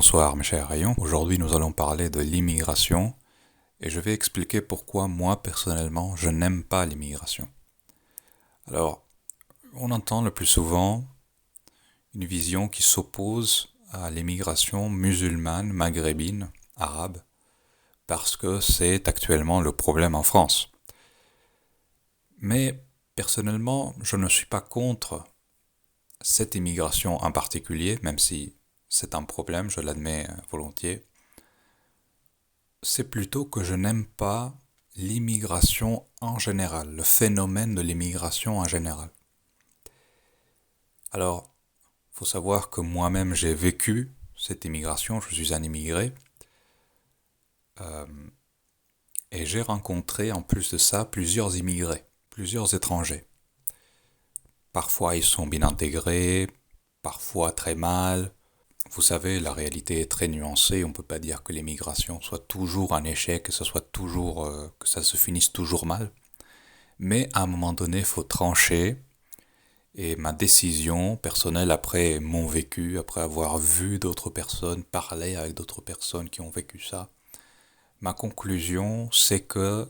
Bonsoir mes chers rayons, aujourd'hui nous allons parler de l'immigration et je vais expliquer pourquoi moi personnellement je n'aime pas l'immigration. Alors, on entend le plus souvent une vision qui s'oppose à l'immigration musulmane, maghrébine, arabe, parce que c'est actuellement le problème en France. Mais personnellement, je ne suis pas contre cette immigration en particulier, même si c'est un problème, je l'admets volontiers. C'est plutôt que je n'aime pas l'immigration en général, le phénomène de l'immigration en général. Alors, il faut savoir que moi-même j'ai vécu cette immigration, je suis un immigré, et j'ai rencontré en plus de ça plusieurs immigrés, plusieurs étrangers. Parfois ils sont bien intégrés, parfois très mal. Vous savez, la réalité est très nuancée, on ne peut pas dire que l'immigration soit toujours un échec, que que ça se finisse toujours mal. Mais à un moment donné, il faut trancher. Et ma décision personnelle après mon vécu, après avoir vu d'autres personnes, parlé avec d'autres personnes qui ont vécu ça, ma conclusion c'est que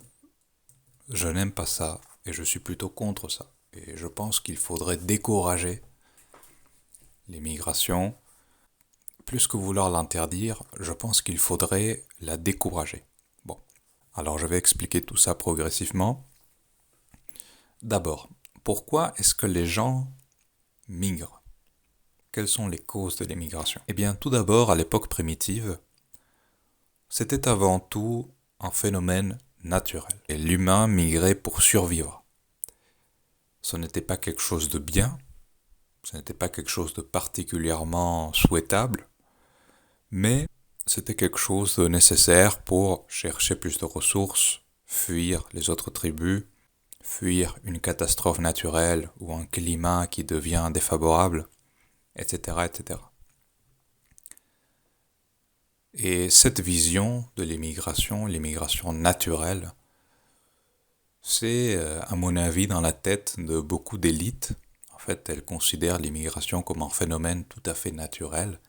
je n'aime pas ça et je suis plutôt contre ça. Et je pense qu'il faudrait décourager l'immigration. Plus que vouloir l'interdire, je pense qu'il faudrait la décourager. Bon, alors je vais expliquer tout ça progressivement. D'abord, pourquoi est-ce que les gens migrent? Quelles sont les causes de l'immigration? Eh bien, tout d'abord, à l'époque primitive, c'était avant tout un phénomène naturel. Et l'humain migrait pour survivre. Ce n'était pas quelque chose de bien, ce n'était pas quelque chose de particulièrement souhaitable, mais c'était quelque chose de nécessaire pour chercher plus de ressources, fuir les autres tribus, fuir une catastrophe naturelle ou un climat qui devient défavorable, etc., etc. Et cette vision de l'immigration naturelle, c'est, à mon avis, dans la tête de beaucoup d'élites. En fait, elles considèrent l'immigration comme un phénomène tout à fait naturel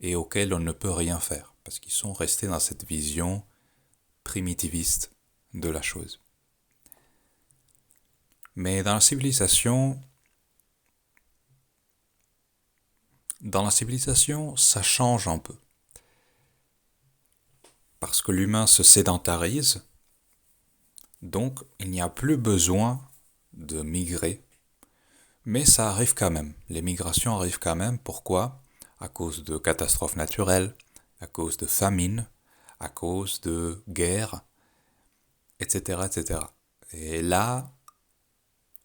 et auquel on ne peut rien faire, parce qu'ils sont restés dans cette vision primitiviste de la chose. Mais dans la civilisation, ça change un peu. Parce que l'humain se sédentarise, donc il n'y a plus besoin de migrer. Mais ça arrive quand même. Les migrations arrivent quand même. Pourquoi? À cause de catastrophes naturelles, à cause de famines, à cause de guerres, etc., etc. Et là,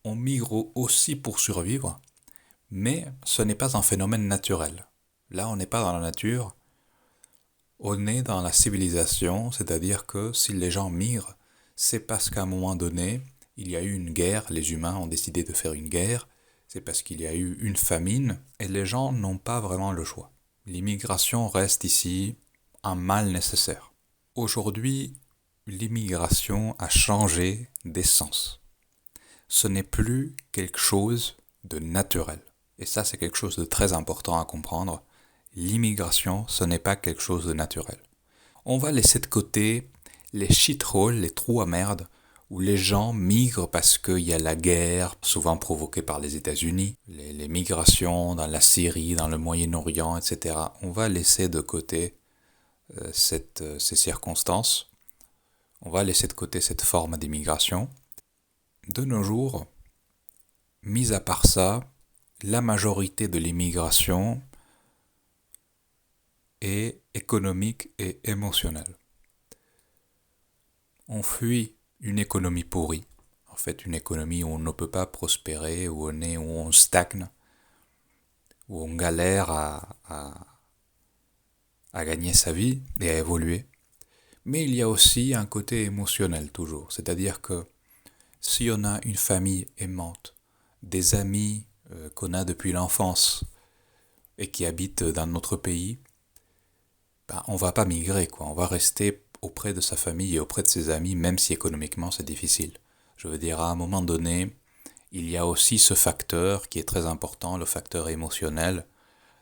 on migre aussi pour survivre, mais ce n'est pas un phénomène naturel. Là, on n'est pas dans la nature, on est dans la civilisation, c'est-à-dire que si les gens migrent, c'est parce qu'à un moment donné, il y a eu une guerre, les humains ont décidé de faire une guerre, c'est parce qu'il y a eu une famine, et les gens n'ont pas vraiment le choix. L'immigration reste ici un mal nécessaire. Aujourd'hui, l'immigration a changé d'essence. Ce n'est plus quelque chose de naturel. Et ça, c'est quelque chose de très important à comprendre. L'immigration, ce n'est pas quelque chose de naturel. On va laisser de côté les shitholes, les trous à merde, où les gens migrent parce qu'il y a la guerre, souvent provoquée par les États-Unis, les migrations dans la Syrie, dans le Moyen-Orient, etc. On va laisser de côté ces circonstances. On va laisser de côté cette forme d'immigration. De nos jours, mis à part ça, la majorité de l'immigration est économique et émotionnelle. On fuit une économie pourrie, en fait une économie où on ne peut pas prospérer, où on stagne, où on galère à gagner sa vie et à évoluer. Mais il y a aussi un côté émotionnel toujours, c'est-à-dire que si on a une famille aimante, des amis qu'on a depuis l'enfance et qui habitent dans notre pays, on va pas migrer, quoi. On va rester auprès de sa famille et auprès de ses amis, même si économiquement c'est difficile. Je veux dire, à un moment donné, il y a aussi ce facteur qui est très important, le facteur émotionnel,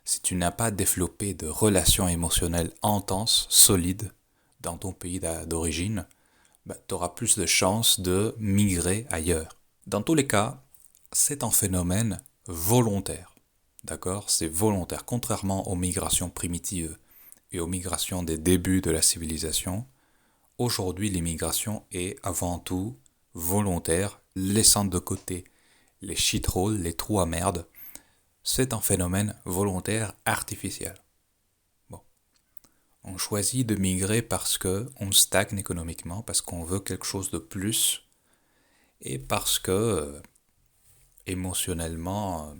si tu n'as pas développé de relations émotionnelles intenses, solides, dans ton pays d'origine, tu auras plus de chances de migrer ailleurs. Dans tous les cas, c'est un phénomène volontaire. D'accord? C'est volontaire. Contrairement aux migrations primitives et aux migrations des débuts de la civilisation, aujourd'hui l'immigration est avant tout volontaire, laissant de côté les shitholes, les trous à merde. C'est un phénomène volontaire artificiel. Bon. On choisit de migrer parce qu'on stagne économiquement, parce qu'on veut quelque chose de plus, et parce que émotionnellement,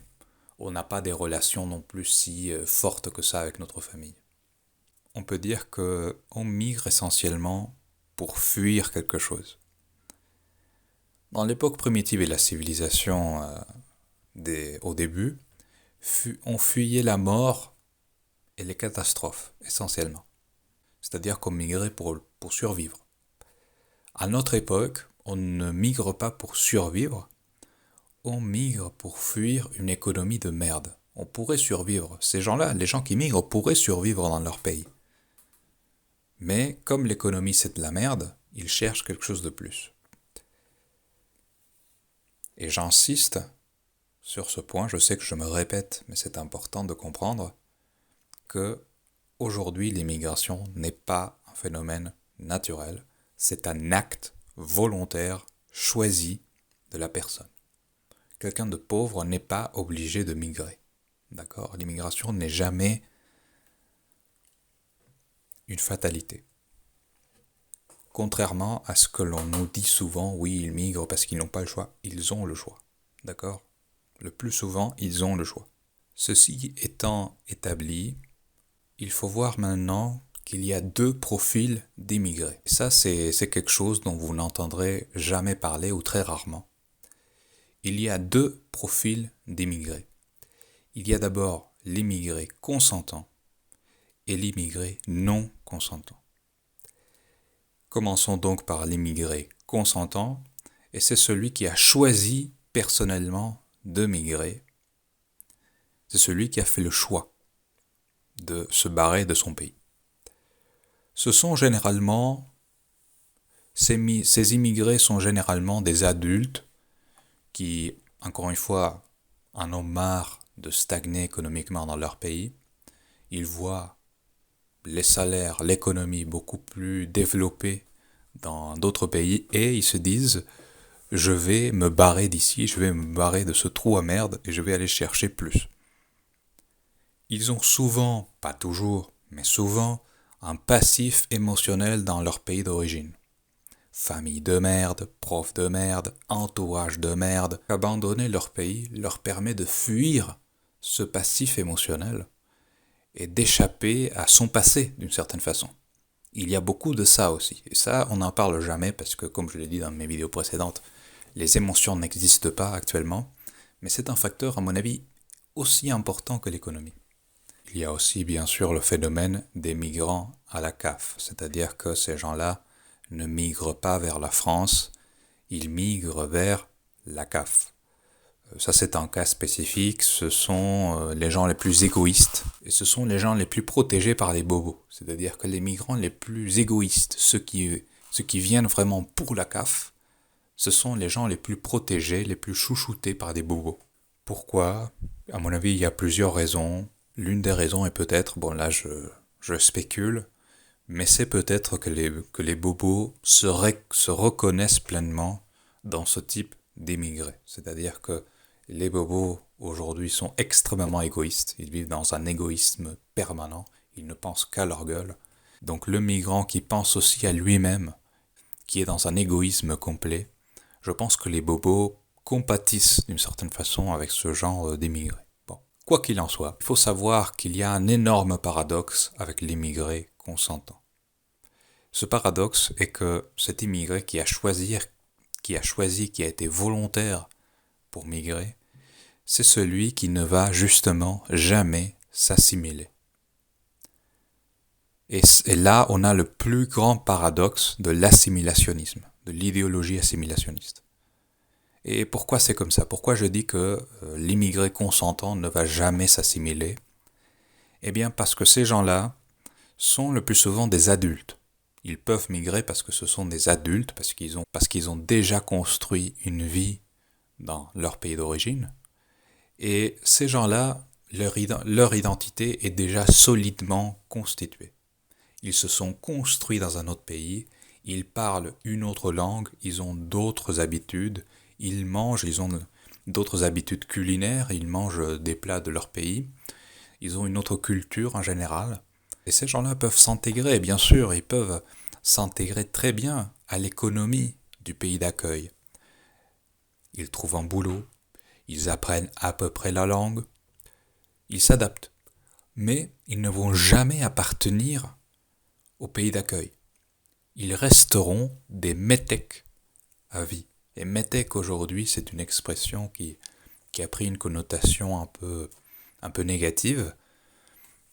on n'a pas des relations non plus si fortes que ça avec notre famille. On peut dire qu'on migre essentiellement pour fuir quelque chose. Dans l'époque primitive et la civilisation au début, on fuyait la mort et les catastrophes, essentiellement. C'est-à-dire qu'on migrait pour survivre. À notre époque, on ne migre pas pour survivre, on migre pour fuir une économie de merde. On pourrait survivre. Ces gens-là, les gens qui migrent, pourraient survivre dans leur pays. Mais comme l'économie c'est de la merde, ils cherchent quelque chose de plus. Et j'insiste sur ce point, je sais que je me répète, mais c'est important de comprendre que aujourd'hui l'immigration n'est pas un phénomène naturel, c'est un acte volontaire choisi de la personne. Quelqu'un de pauvre n'est pas obligé de migrer. D'accord? L'immigration n'est jamais une fatalité. Contrairement à ce que l'on nous dit souvent, oui, ils migrent parce qu'ils n'ont pas le choix. Ils ont le choix. D'accord? Le plus souvent, ils ont le choix. Ceci étant établi, il faut voir maintenant qu'il y a deux profils d'immigrés. Ça, c'est quelque chose dont vous n'entendrez jamais parler ou très rarement. Il y a deux profils d'immigrés. Il y a d'abord l'immigré consentant et l'immigré non consentant. Commençons donc par l'immigré consentant, et c'est celui qui a choisi personnellement de migrer. C'est celui qui a fait le choix de se barrer de son pays. Ce sont généralement, ces immigrés sont généralement des adultes qui, encore une fois, en ont marre de stagner économiquement dans leur pays. Ils voient les salaires, l'économie beaucoup plus développée dans d'autres pays et ils se disent je vais me barrer d'ici, je vais me barrer de ce trou à merde et je vais aller chercher plus. Ils ont souvent, pas toujours, mais souvent, un passif émotionnel dans leur pays d'origine. Famille de merde, prof de merde, entourage de merde. Abandonner leur pays leur permet de fuir ce passif émotionnel et d'échapper à son passé d'une certaine façon. Il y a beaucoup de ça aussi. Et ça, on n'en parle jamais parce que, comme je l'ai dit dans mes vidéos précédentes, les émotions n'existent pas actuellement. Mais c'est un facteur, à mon avis, aussi important que l'économie. Il y a aussi, bien sûr, le phénomène des migrants à la CAF. C'est-à-dire que ces gens-là ne migrent pas vers la France, ils migrent vers la CAF. Ça, c'est un cas spécifique, ce sont les gens les plus égoïstes et ce sont les gens les plus protégés par les bobos. C'est-à-dire que les migrants les plus égoïstes, ceux qui viennent vraiment pour la CAF, ce sont les gens les plus protégés, les plus chouchoutés par des bobos. Pourquoi? À mon avis, il y a plusieurs raisons. L'une des raisons est peut-être, bon là je spécule, mais c'est peut-être que les bobos se reconnaissent pleinement dans ce type d'émigrés. C'est-à-dire que les bobos aujourd'hui sont extrêmement égoïstes, ils vivent dans un égoïsme permanent, ils ne pensent qu'à leur gueule. Donc le migrant qui pense aussi à lui-même, qui est dans un égoïsme complet, je pense que les bobos compatissent d'une certaine façon avec ce genre d'émigrés. Bon, quoi qu'il en soit, il faut savoir qu'il y a un énorme paradoxe avec l'immigré consentant. Ce paradoxe est que cet immigré qui a été volontaire pour migrer, c'est celui qui ne va justement jamais s'assimiler. Et là, on a le plus grand paradoxe de l'assimilationnisme, de l'idéologie assimilationniste. Et pourquoi c'est comme ça? Pourquoi je dis que l'immigré consentant ne va jamais s'assimiler? Eh bien parce que ces gens-là sont le plus souvent des adultes. Ils peuvent migrer parce que ce sont des adultes, parce qu'ils ont déjà construit une vie dans leur pays d'origine. Et ces gens-là, leur identité est déjà solidement constituée. Ils se sont construits dans un autre pays, ils parlent une autre langue, ils ont d'autres habitudes, ils ont d'autres habitudes culinaires, ils mangent des plats de leur pays, ils ont une autre culture en général. Et ces gens-là peuvent s'intégrer, bien sûr, ils peuvent s'intégrer très bien à l'économie du pays d'accueil. Ils trouvent un boulot, ils apprennent à peu près la langue, ils s'adaptent. Mais ils ne vont jamais appartenir au pays d'accueil. Ils resteront des métèques à vie. Et métèque aujourd'hui, c'est une expression qui a pris une connotation un peu négative.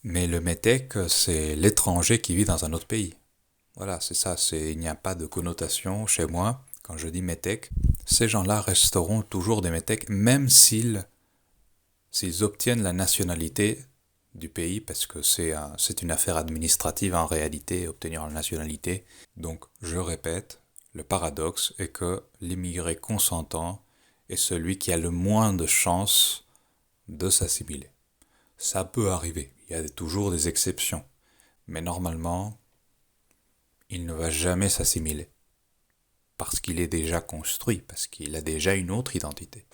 Mais le métèque, c'est l'étranger qui vit dans un autre pays. Voilà, c'est ça. Il n'y a pas de connotation chez moi. Quand je dis métèque, ces gens-là resteront toujours des métèques, même s'ils obtiennent la nationalité du pays, parce que c'est une affaire administrative en réalité, obtenir la nationalité. Donc, je répète, le paradoxe est que l'immigré consentant est celui qui a le moins de chances de s'assimiler. Ça peut arriver, il y a toujours des exceptions, mais normalement, il ne va jamais s'assimiler, parce qu'il est déjà construit, parce qu'il a déjà une autre identité.